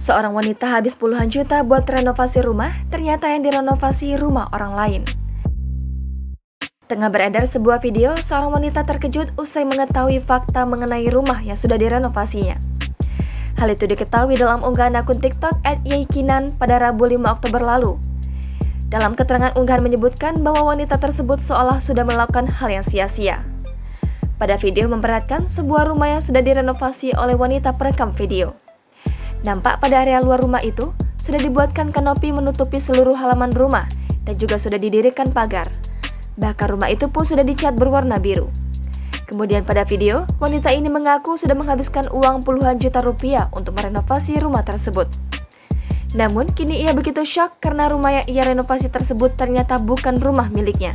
Seorang wanita habis puluhan juta buat renovasi rumah, ternyata yang direnovasi rumah orang lain. Tengah beredar sebuah video, seorang wanita terkejut usai mengetahui fakta mengenai rumah yang sudah direnovasinya. Hal itu diketahui dalam unggahan akun TikTok @yaikinan pada Rabu 5 Oktober lalu. Dalam keterangan unggahan menyebutkan bahwa wanita tersebut seolah sudah melakukan hal yang sia-sia. Pada video memperlihatkan sebuah rumah yang sudah direnovasi oleh wanita perekam video. Nampak pada area luar rumah itu sudah dibuatkan kanopi menutupi seluruh halaman rumah dan juga sudah didirikan pagar. Bahkan rumah itu pun sudah dicat berwarna biru. Kemudian pada video, wanita ini mengaku sudah menghabiskan uang puluhan juta rupiah untuk merenovasi rumah tersebut. Namun kini ia begitu syok karena rumah yang ia renovasi tersebut ternyata bukan rumah miliknya.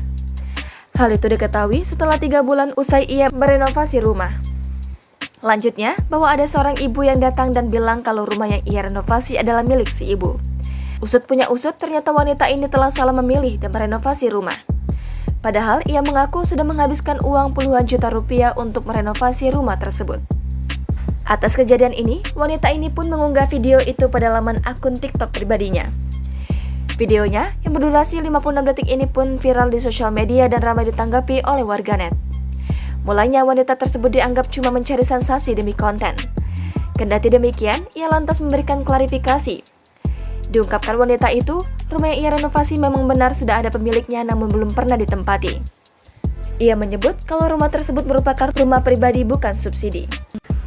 Hal itu diketahui setelah 3 bulan usai ia merenovasi rumah. Lanjutnya, bahwa ada seorang ibu yang datang dan bilang kalau rumah yang ia renovasi adalah milik si ibu. Usut punya usut, ternyata wanita ini telah salah memilih dan merenovasi rumah. Padahal ia mengaku sudah menghabiskan uang puluhan juta rupiah untuk merenovasi rumah tersebut. Atas kejadian ini, wanita ini pun mengunggah video itu pada laman akun TikTok pribadinya. Videonya yang berdurasi 56 detik ini pun viral di sosial media dan ramai ditanggapi oleh warganet. Mulanya wanita tersebut dianggap cuma mencari sensasi demi konten. Kendati demikian, ia lantas memberikan klarifikasi. Diungkapkan wanita itu, rumah yang ia renovasi memang benar sudah ada pemiliknya namun belum pernah ditempati. Ia menyebut kalau rumah tersebut merupakan rumah pribadi bukan subsidi.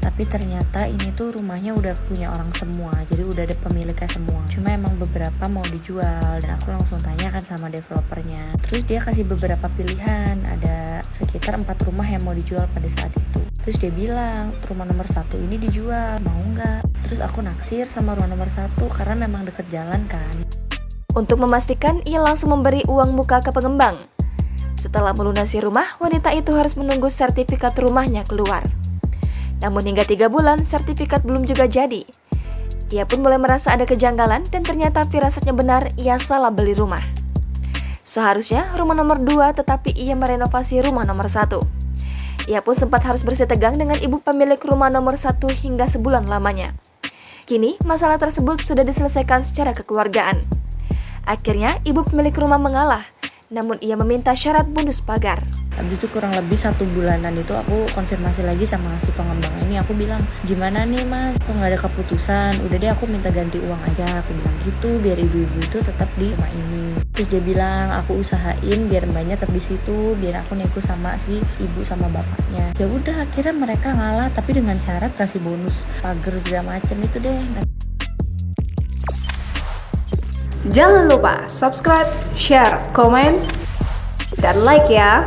Tapi ternyata ini tuh rumahnya udah punya orang semua, jadi udah ada pemiliknya semua. Cuma emang beberapa mau dijual dan aku langsung tanya kan sama developernya. Terus dia kasih beberapa pilihan, ada sekitar 4 rumah yang mau dijual pada saat itu. Terus dia bilang rumah nomor 1 ini dijual, mau nggak? Terus aku naksir sama rumah nomor 1 karena memang deket jalan kan. Untuk memastikan, ia langsung memberi uang muka ke pengembang. Setelah melunasi rumah, wanita itu harus menunggu sertifikat rumahnya keluar. Namun hingga 3 bulan, sertifikat belum juga jadi. Ia pun mulai merasa ada kejanggalan dan ternyata firasatnya benar, ia salah beli rumah. Seharusnya rumah nomor 2 tetapi ia merenovasi rumah nomor 1. Ia pun sempat harus bersitegang dengan ibu pemilik rumah nomor 1 hingga sebulan lamanya. Kini, masalah tersebut sudah diselesaikan secara kekeluargaan. Akhirnya, ibu pemilik rumah mengalah, namun ia meminta syarat bonus pagar. Habis itu kurang lebih 1 bulanan itu aku konfirmasi lagi sama si pengembang ini. Aku bilang, gimana nih mas, kok nggak ada keputusan? Udah deh aku minta ganti uang aja. Aku bilang gitu, biar ibu-ibu itu tetap di rumah ini. Terus dia bilang, aku usahain biar mbaknya tetap di situ, biar aku nego sama si ibu sama bapaknya. Ya udah, akhirnya mereka ngalah, tapi dengan syarat kasih bonus pagar segala macem itu deh. Jangan lupa subscribe, share, komen, dan like ya.